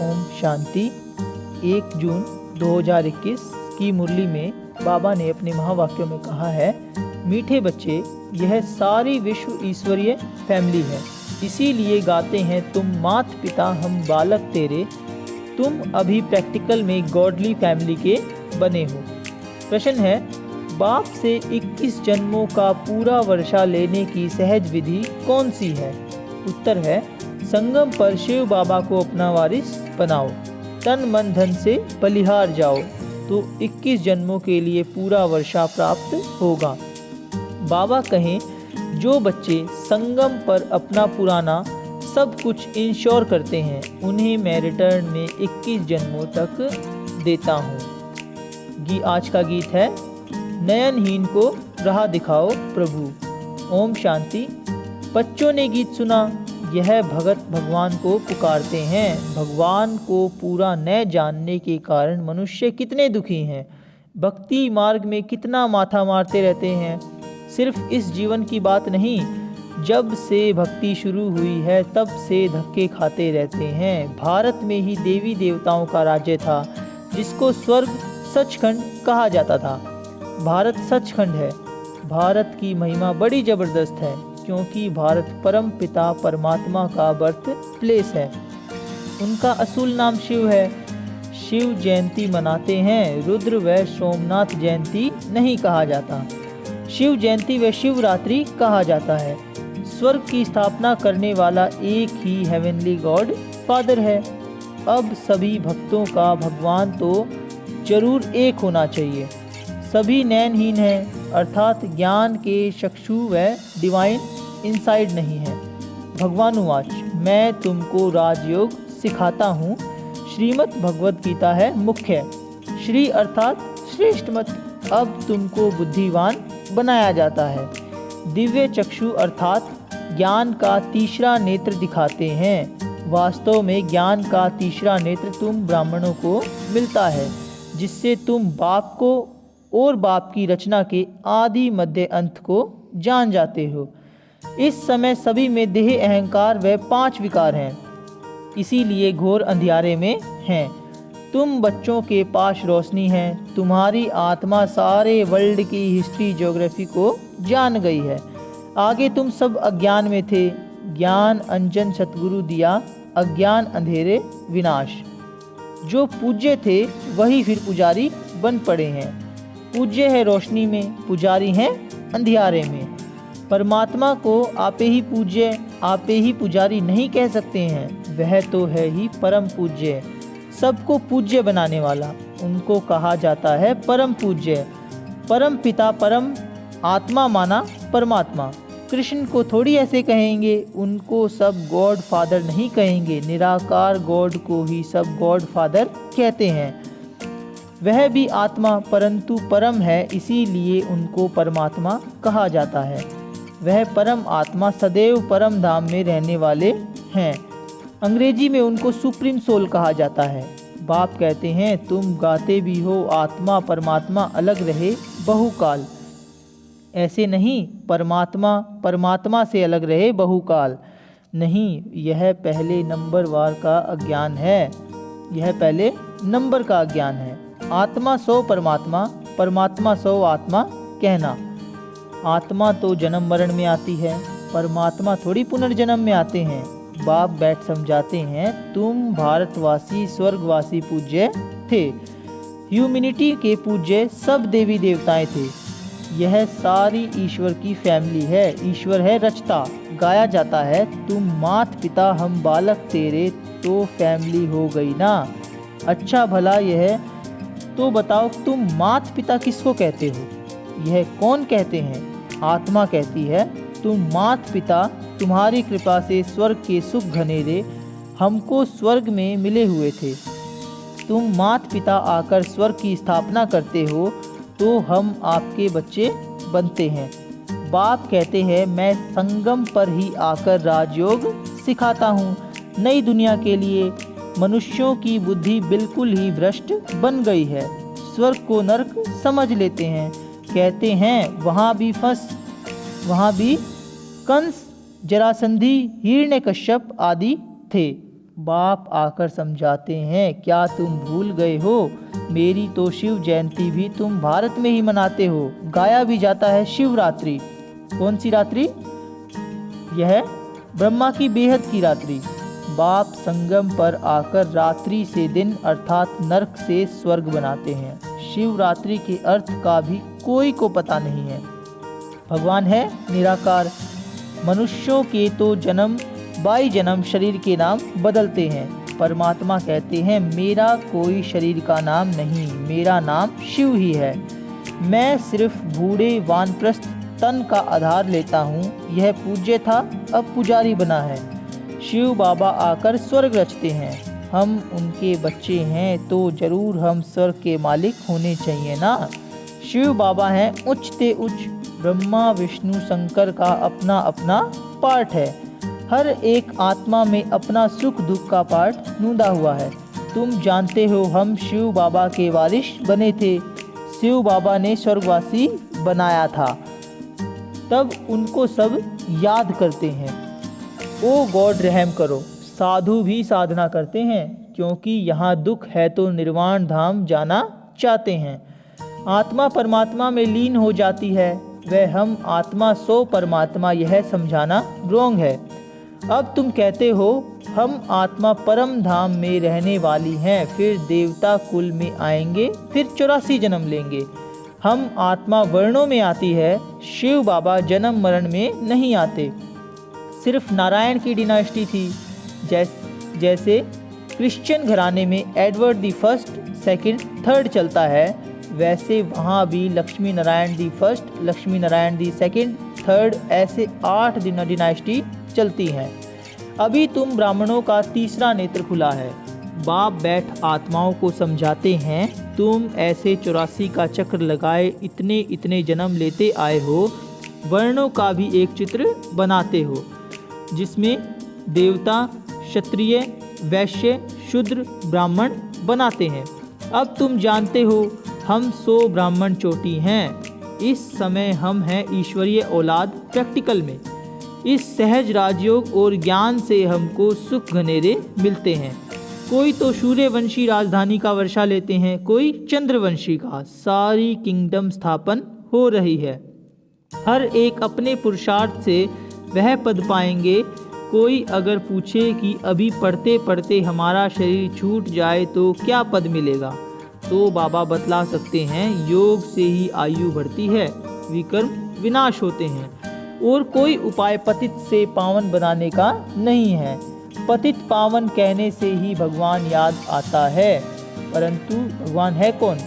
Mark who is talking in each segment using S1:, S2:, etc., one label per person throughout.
S1: ओम शांति। 1 जून 2021 की मुरली में बाबा ने अपने महावाक्यों में कहा है, मीठे बच्चे, यह सारी विश्व ईश्वरीय फैमिली है, इसीलिए गाते हैं तुम मात पिता हम बालक तेरे। तुम अभी प्रैक्टिकल में गॉडली फैमिली के बने हो। प्रश्न है, बाप से 21 जन्मों का पूरा वर्षा लेने की सहज विधि कौन सी है? उत्तर है, संगम पर शिव बाबा को अपना वारिस बनाओ, तन मन धन से बलिहार जाओ, तो 21 जन्मों के लिए पूरा वर्षा प्राप्त होगा। बाबा कहें, जो बच्चे संगम पर अपना पुराना सब कुछ इंश्योर करते हैं, उन्हें मैं रिटर्न में 21 जन्मों तक देता हूँ। आज का गीत है, नयनहीन को राह दिखाओ प्रभु। ओम शांति। बच्चों ने गीत सुना, यह भगत भगवान को पुकारते हैं। भगवान को पूरा न जानने के कारण मनुष्य कितने दुखी हैं, भक्ति मार्ग में कितना माथा मारते रहते हैं। सिर्फ इस जीवन की बात नहीं, जब से भक्ति शुरू हुई है तब से धक्के खाते रहते हैं। भारत में ही देवी देवताओं का राज्य था, जिसको स्वर्ग सचखंड कहा जाता था। भारत सचखंड है। भारत की महिमा बड़ी ज़बरदस्त है, क्योंकि भारत परम पिता परमात्मा का बर्थ प्लेस है। उनका असूल नाम शिव है। शिव जयंती मनाते हैं, रुद्र व सोमनाथ जयंती नहीं कहा जाता। शिव जयंती व शिवरात्रि कहा जाता है। स्वर्ग की स्थापना करने वाला एक ही हेवनली गॉड फादर है। अब सभी भक्तों का भगवान तो जरूर एक होना चाहिए। सभी नयनहीन हैं, अर्थात ज्ञान के चक्षु व डिवाइन इनसाइड नहीं है। भगवान उवाच, मैं तुमको राजयोग सिखाता हूँ। श्रीमद् भगवद गीता है मुख्य। श्री अर्थात श्रेष्ठ मत। अब तुमको बुद्धिवान बनाया जाता है। दिव्य चक्षु अर्थात ज्ञान का तीसरा नेत्र दिखाते हैं। वास्तव में ज्ञान का तीसरा नेत्र तुम ब्राह्मणों को मिलता है, जिससे तुम बाप को और बाप की रचना के आदि मध्य अंत को जान जाते हो। इस समय सभी में देह अहंकार व 5 विकार हैं, इसीलिए घोर अंधियारे में हैं। तुम बच्चों के पास रोशनी है। तुम्हारी आत्मा सारे वर्ल्ड की हिस्ट्री ज्योग्राफी को जान गई है। आगे तुम सब अज्ञान में थे। ज्ञान अंजन सतगुरु दिया, अज्ञान अंधेरे विनाश। जो पूज्य थे वही फिर पुजारी बन पड़े हैं। पूज्य है रोशनी में, पुजारी हैं अंधियारे में। परमात्मा को आपे ही पूज्य, आपे ही पुजारी नहीं कह सकते हैं। वह तो है ही परम पूज्य, सबको पूज्य बनाने वाला। उनको कहा जाता है परम पूज्य। परम पिता परम आत्मा माना परमात्मा। कृष्ण को थोड़ी ऐसे कहेंगे, उनको सब गॉड फादर नहीं कहेंगे। निराकार गॉड को ही सब गॉड फादर कहते हैं। वह भी आत्मा परंतु परम है, इसीलिए उनको परमात्मा कहा जाता है। वह परम आत्मा सदैव परम धाम में रहने वाले हैं। अंग्रेजी में उनको सुप्रीम सोल कहा जाता है। बाप कहते हैं, तुम गाते भी हो आत्मा परमात्मा अलग रहे बहुकाल। ऐसे नहीं, परमात्मा परमात्मा से अलग रहे बहुकाल नहीं। यह पहले नंबर वार का अज्ञान है। यह पहले नंबर का अज्ञान है। आत्मा सौ परमात्मा, परमात्मा सौ आत्मा कहना। आत्मा तो जन्म मरण में आती है, परमात्मा थोड़ी पुनर्जन्म में आते हैं। बाप बैठ समझाते हैं, तुम भारतवासी स्वर्गवासी पूज्य थे। ह्यूमैनिटी के पूज्य सब देवी देवताएं थे। यह सारी ईश्वर की फैमिली है। ईश्वर है रचता। गाया जाता है, तुम मात पिता हम बालक तेरे, तो फैमिली हो गई ना। अच्छा भला यह तो बताओ, तुम मात पिता किसको कहते हो? यह कौन कहते हैं? आत्मा कहती है, तुम मात पिता तुम्हारी कृपा से स्वर्ग के सुख घनेरे हमको स्वर्ग में मिले हुए थे। तुम मात पिता आकर स्वर्ग की स्थापना करते हो, तो हम आपके बच्चे बनते हैं। बाप कहते हैं, मैं संगम पर ही आकर राजयोग सिखाता हूँ। नई दुनिया के लिए मनुष्यों की बुद्धि बिल्कुल ही भ्रष्ट बन गई है। स्वर्ग को नरक समझ लेते हैं। कहते हैं वहाँ भी कंस, जरासंधी, हिरण्यकश्यप आदि थे। बाप आकर समझाते हैं, क्या तुम भूल गए हो, मेरी तो शिव जयंती भी तुम भारत में ही मनाते हो। गाया भी जाता है शिवरात्रि। कौन सी रात्रि? यह ब्रह्मा की बेहद की रात्रि। बाप संगम पर आकर रात्रि से दिन अर्थात नरक से स्वर्ग बनाते हैं। शिवरात्रि के अर्थ का भी कोई को पता नहीं है। भगवान है निराकार। मनुष्यों के तो जन्म बाई जन्म शरीर के नाम बदलते हैं। परमात्मा कहते हैं, मेरा कोई शरीर का नाम नहीं, मेरा नाम शिव ही है। मैं सिर्फ बूढ़े वानप्रस्थ तन का आधार लेता हूँ। यह पूज्य था, अब पुजारी बना है। शिव बाबा आकर स्वर्ग रचते हैं। हम उनके बच्चे हैं तो जरूर हम स्वर्ग के मालिक होने चाहिए ना। शिव बाबा हैं उच्चते उच्च। ब्रह्मा विष्णु शंकर का अपना अपना पार्ट है। हर एक आत्मा में अपना सुख दुख का पार्ट नूंदा हुआ है। तुम जानते हो हम शिव बाबा के वारिस बने थे। शिव बाबा ने स्वर्गवासी बनाया था, तब उनको सब याद करते हैं। ओ गॉड रहम करो। साधु भी साधना करते हैं, क्योंकि यहाँ दुख है तो निर्वाण धाम जाना चाहते हैं। आत्मा परमात्मा में लीन हो जाती है, वह हम आत्मा सो परमात्मा, यह समझाना रोंग है। अब तुम कहते हो हम आत्मा परम धाम में रहने वाली हैं, फिर देवता कुल में आएंगे, फिर 84 जन्म लेंगे। हम आत्मा वर्णों में आती है, शिव बाबा जन्म मरण में नहीं आते। सिर्फ नारायण की डिनास्टी थी। जैसे क्रिश्चियन घराने में Edward the first, second, third चलता है, वैसे वहाँ भी Lakshmi Narayan the first, Lakshmi Narayan the second, third, ऐसे 8 डिनास्टी चलती हैं। अभी तुम ब्राह्मणों का तीसरा नेत्र खुला है। बाप बैठ आत्माओं को समझाते हैं, तुम ऐसे 84 का चक्र लगाए इतने इतने जन्म लेते आए हो। वर्णों का भी एक चित्र बनाते हो, जिसमें देवता, क्षत्रिय, वैश्य, शूद्र, ब्राह्मण बनाते हैं। अब तुम जानते हो हम 100 ब्राह्मण चोटी हैं। इस समय हम हैं ईश्वरीय औलाद प्रैक्टिकल में। इस सहज राजयोग और ज्ञान से हमको सुख घनेरे मिलते हैं। कोई तो सूर्यवंशी राजधानी का वर्षा लेते हैं, कोई चंद्रवंशी का। सारी किंगडम स्थापन हो रही है। हर एक अपने पुरुषार्थ से वह पद पाएंगे। कोई अगर पूछे कि अभी पढ़ते पढ़ते हमारा शरीर छूट जाए तो क्या पद मिलेगा, तो बाबा बतला सकते हैं, योग से ही आयु बढ़ती है, विकर्म विनाश होते हैं, और कोई उपाय पतित से पावन बनाने का नहीं है। पतित पावन कहने से ही भगवान याद आता है, परंतु भगवान है कौन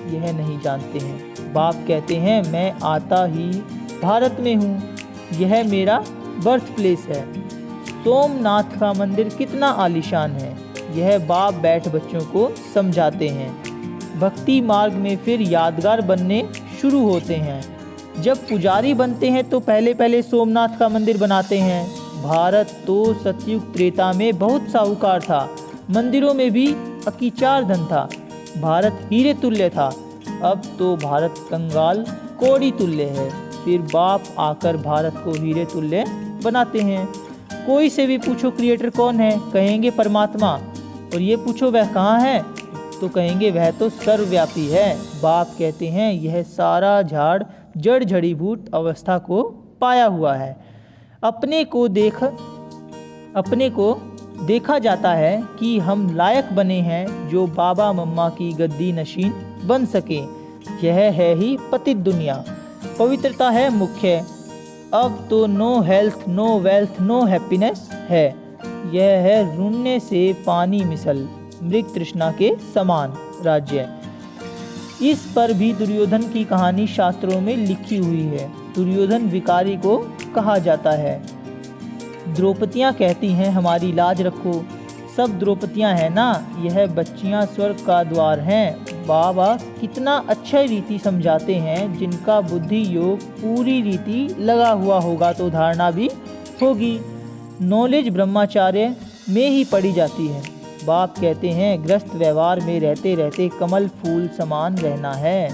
S1: यह नहीं जानते हैं। बाप कहते हैं, मैं आता ही भारत में हूँ, यह मेरा बर्थ प्लेस है। सोमनाथ का मंदिर कितना आलीशान है, यह बाप बैठ बच्चों को समझाते हैं। भक्ति मार्ग में फिर यादगार बनने शुरू होते हैं। जब पुजारी बनते हैं तो पहले पहले सोमनाथ का मंदिर बनाते हैं। भारत तो सतयुग त्रेता में बहुत साहूकार था, मंदिरों में भी अकीचार धन था। भारत हीरे तुल्य था, अब तो भारत कंगाल कौड़ी तुल्य है। फिर बाप आकर भारत को हीरे तुल्य बनाते हैं। कोई से भी पूछो क्रिएटर कौन है, कहेंगे परमात्मा, और ये पूछो वह कहाँ है, तो कहेंगे वह तो सर्वव्यापी है। बाप कहते हैं, यह सारा झाड़ जड़ जड़ीभूत अवस्था को पाया हुआ है। अपने को देखा जाता है कि हम लायक बने हैं जो बाबा मम्मा की गद्दी नशीन बन सके। यह है ही पतित दुनिया, पवित्रता है मुख्य। अब तो no health, no wealth, no happiness है। यह है रूनने से पानी मिसल, मृग तृष्णा के समान राज्य। इस पर भी दुर्योधन की कहानी शास्त्रों में लिखी हुई है। दुर्योधन विकारी को कहा जाता है। द्रौपदियाँ कहती हैं, हमारी लाज रखो। सब द्रौपदियाँ हैं ना, यह बच्चियाँ स्वर्ग का द्वार हैं। बाबा कितना अच्छा रीति समझाते हैं, जिनका बुद्धि योग पूरी रीति लगा हुआ होगा तो धारणा भी होगी। नॉलेज ब्रह्मचार्य में ही पड़ी जाती है। बाप कहते हैं, ग्रस्त व्यवहार में रहते रहते कमल फूल समान रहना है,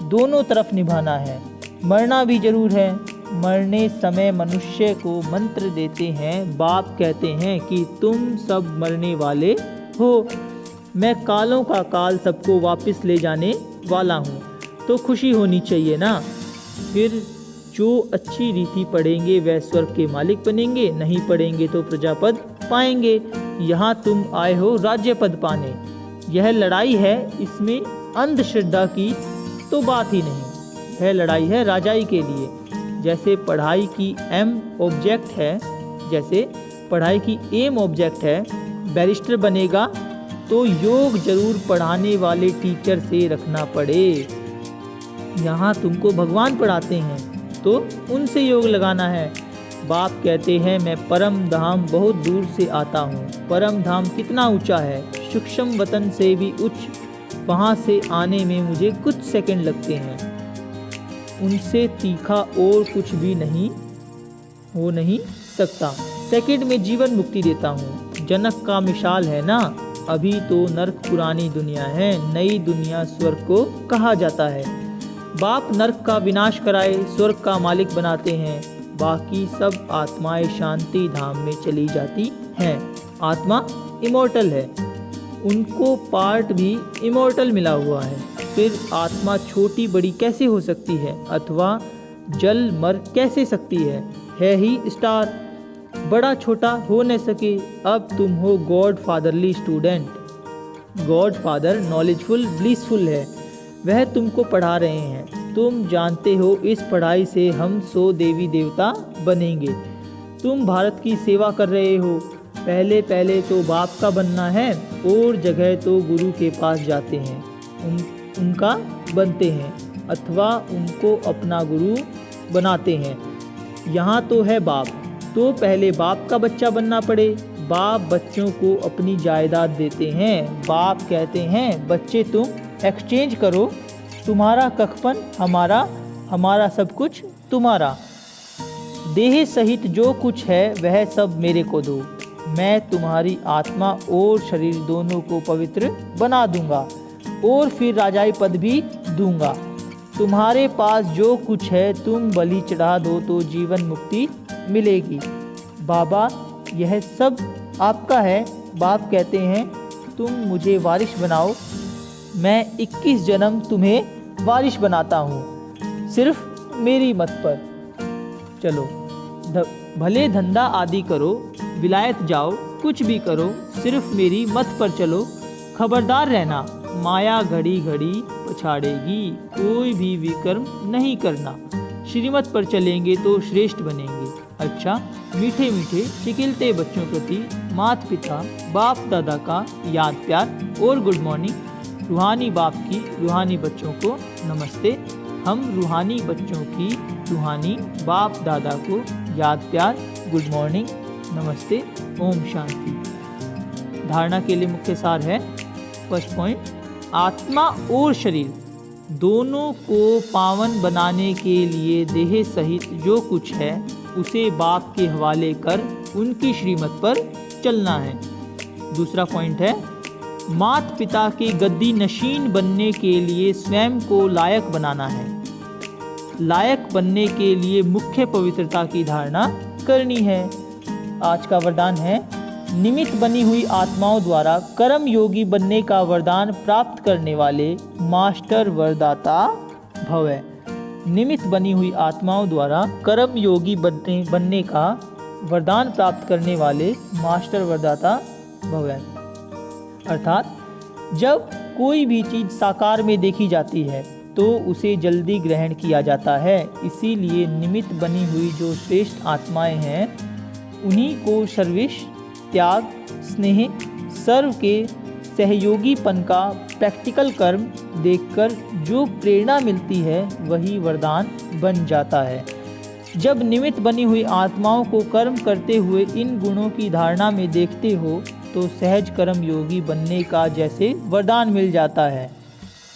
S1: दोनों तरफ निभाना है। मरना भी जरूर है, मरने समय मनुष्य को मंत्र देते हैं, बाप कहते हैं कि तुम सब मरने वाले हो, मैं कालों का काल सबको वापस ले जाने वाला हूँ, तो खुशी होनी चाहिए ना। फिर जो अच्छी रीति पढ़ेंगे वह स्वर्ग के मालिक बनेंगे, नहीं पढ़ेंगे तो प्रजापद पाएंगे। यहाँ तुम आए हो राज्य पद पाने, यह लड़ाई है, इसमें अंधश्रद्धा की तो बात ही नहीं। यह लड़ाई है राजाई के लिए। जैसे पढ़ाई की एम ऑब्जेक्ट है, जैसे पढ़ाई की एम ऑब्जेक्ट है, बैरिस्टर बनेगा तो योग जरूर पढ़ाने वाले टीचर से रखना पड़े। यहाँ तुमको भगवान पढ़ाते हैं तो उनसे योग लगाना है। बाप कहते हैं मैं परम धाम बहुत दूर से आता हूँ। परम धाम कितना ऊंचा है, सूक्ष्म वतन से भी उच्च, वहाँ से आने में मुझे कुछ सेकंड लगते हैं। उनसे तीखा और कुछ भी नहीं हो नहीं सकता। सेकंड में जीवन मुक्ति देता हूँ। जनक का मिसाल है ना, अभी तो नर्क पुरानी दुनिया है, नई दुनिया स्वर्ग को कहा जाता है। बाप नर्क का विनाश कराए स्वर्ग का मालिक बनाते हैं, बाकी सब आत्माएं शांति धाम में चली जाती हैं। आत्मा इमॉर्टल है, उनको पार्ट भी इमॉर्टल मिला हुआ है। फिर आत्मा छोटी बड़ी कैसे हो सकती है, अथवा जल मर कैसे सकती है ही स्टार, बड़ा छोटा हो न सके। अब तुम हो God fatherly student. God father knowledgeful blissful है, वह तुमको पढ़ा रहे हैं। तुम जानते हो इस पढ़ाई से हम 100 देवी देवता बनेंगे। तुम भारत की सेवा कर रहे हो, पहले पहले तो बाप का बनना है, और जगह तो गुरु के पास जाते हैं, उनका बनते हैं, अथवा उनको अपना गुरु बनाते हैं। यहाँ तो है बाप, तो पहले बाप का बच्चा बनना पड़े। बाप बच्चों को अपनी जायदाद देते हैं। बाप कहते हैं बच्चे तुम एक्सचेंज करो, तुम्हारा कखपन हमारा, हमारा सब कुछ तुम्हारा। देह सहित जो कुछ है वह सब मेरे को दो, मैं तुम्हारी आत्मा और शरीर दोनों को पवित्र बना दूंगा, और फिर राजाई पद भी दूंगा। तुम्हारे पास जो कुछ है तुम बलि चढ़ा दो तो जीवन मुक्ति मिलेगी। बाबा यह सब आपका है। बाप कहते हैं तुम मुझे वारिश बनाओ, मैं 21 जन्म तुम्हें वारिश बनाता हूँ, सिर्फ मेरी मत पर चलो। भले धंधा आदि करो, विलायत जाओ, कुछ भी करो, सिर्फ मेरी मत पर चलो। खबरदार रहना, माया घड़ी घड़ी पछाड़ेगी, कोई भी विकर्म नहीं करना। श्रीमत पर चलेंगे तो श्रेष्ठ बनेंगे। अच्छा, मीठे मीठे चिकिलते बच्चों प्रति माता पिता बाप दादा का याद प्यार और गुड मॉर्निंग। रूहानी बाप की रूहानी बच्चों को नमस्ते। हम रूहानी बच्चों की रूहानी बाप दादा को याद प्यार, गुड मॉर्निंग, नमस्ते, ओम शांति। धारणा के लिए मुख्य सार है, फर्स्ट पॉइंट, आत्मा और शरीर दोनों को पावन बनाने के लिए देह सहित जो कुछ है उसे बाप के हवाले कर उनकी श्रीमत पर चलना है। दूसरा पॉइंट है, माता पिता के गद्दी नशीन बनने के लिए स्वयं को लायक बनाना है। लायक बनने के लिए मुख्य पवित्रता की धारणा करनी है। आज का वरदान है, निमित्त बनी हुई आत्माओं द्वारा कर्म योगी बनने का वरदान प्राप्त करने वाले मास्टर वरदाता भवै। निमित्त बनी हुई आत्माओं द्वारा कर्म योगी बनने का वरदान प्राप्त करने वाले मास्टर वरदाता भवै। अर्थात जब कोई भी चीज़ साकार में देखी जाती है तो उसे जल्दी ग्रहण किया जाता है। इसीलिए निमित्त बनी हुई जो श्रेष्ठ आत्माएं हैं उन्हीं को सर्विस, त्याग, स्नेह, सर्व के सहयोगीपन का प्रैक्टिकल कर्म देखकर जो प्रेरणा मिलती है वही वरदान बन जाता है। जब निमित्त बनी हुई आत्माओं को कर्म करते हुए इन गुणों की धारणा में देखते हो तो सहज कर्म योगी बनने का जैसे वरदान मिल जाता है।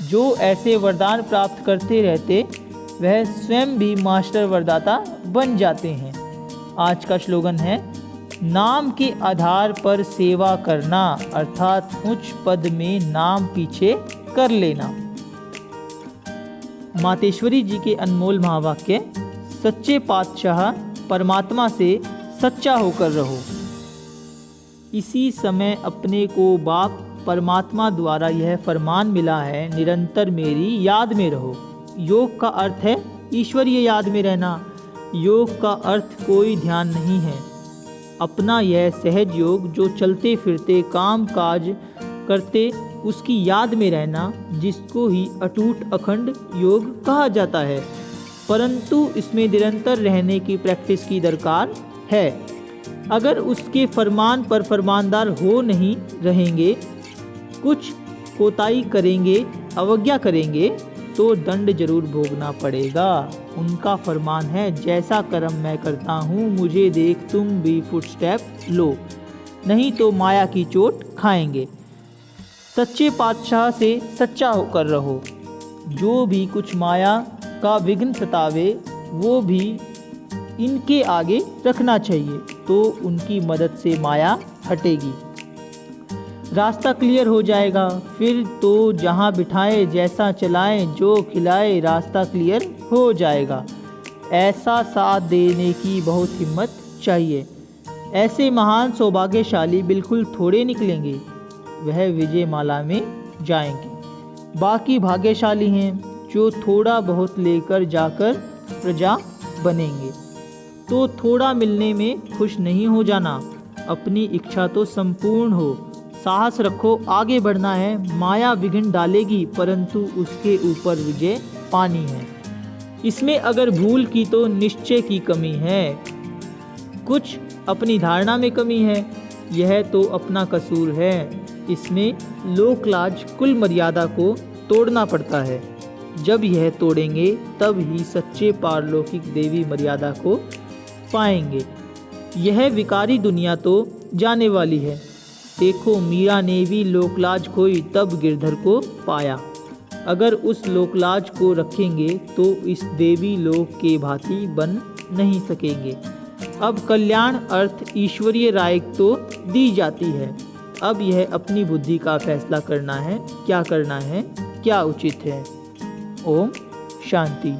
S1: जो ऐसे वरदान प्राप्त करते रहते वह स्वयं भी मास्टर वरदाता बन जाते हैं। आज का स्लोगन है, नाम के आधार पर सेवा करना, अर्थात उच्च पद में नाम पीछे कर लेना। मातेश्वरी जी के अनमोल महावाक्य, सच्चे पातशाह परमात्मा से सच्चा होकर रहो। इसी समय अपने को बाप परमात्मा द्वारा यह फरमान मिला है, निरंतर मेरी याद में रहो। योग का अर्थ है ईश्वरीय याद में रहना। योग का अर्थ कोई ध्यान नहीं है। अपना यह सहज योग जो चलते फिरते काम काज करते उसकी याद में रहना, जिसको ही अटूट अखंड योग कहा जाता है, परंतु इसमें निरंतर रहने की प्रैक्टिस की दरकार है। अगर उसके फरमान पर फरमानदार हो नहीं रहेंगे, कुछ कोताही करेंगे, अवज्ञा करेंगे तो दंड जरूर भोगना पड़ेगा। उनका फरमान है, जैसा कर्म मैं करता हूँ मुझे देख तुम भी फुटस्टेप लो, नहीं तो माया की चोट खाएंगे। सच्चे पातशाह से सच्चा होकर रहो। जो भी कुछ माया का विघ्न सतावे वो भी इनके आगे रखना चाहिए, तो उनकी मदद से माया हटेगी, रास्ता क्लियर हो जाएगा। फिर तो जहाँ बिठाए जैसा चलाएं, जो खिलाए रास्ता क्लियर हो जाएगा। ऐसा साथ देने की बहुत हिम्मत चाहिए। ऐसे महान सौभाग्यशाली बिल्कुल थोड़े निकलेंगे, वह विजय माला में जाएंगे। बाकी भाग्यशाली हैं जो थोड़ा बहुत लेकर जाकर प्रजा बनेंगे। तो थोड़ा मिलने में खुश नहीं हो जाना, अपनी इच्छा तो संपूर्ण हो। साहस रखो, आगे बढ़ना है। माया विघ्न डालेगी, परंतु उसके ऊपर विजय पानी है। इसमें अगर भूल की तो निश्चय की कमी है, कुछ अपनी धारणा में कमी है, यह तो अपना कसूर है। इसमें लोकलाज कुल मर्यादा को तोड़ना पड़ता है। जब यह तोड़ेंगे तब ही सच्चे पारलौकिक देवी मर्यादा को पाएंगे। यह विकारी दुनिया तो जाने वाली है। देखो, मीरा ने भी लोकलाज खोई तब गिरधर को पाया। अगर उस लोकलाज को रखेंगे तो इस देवी लोक के भांति बन नहीं सकेंगे। अब कल्याण अर्थ ईश्वरीय राय तो दी जाती है। अब यह अपनी बुद्धि का फैसला करना है, क्या करना है, क्या उचित है। ओम शांति।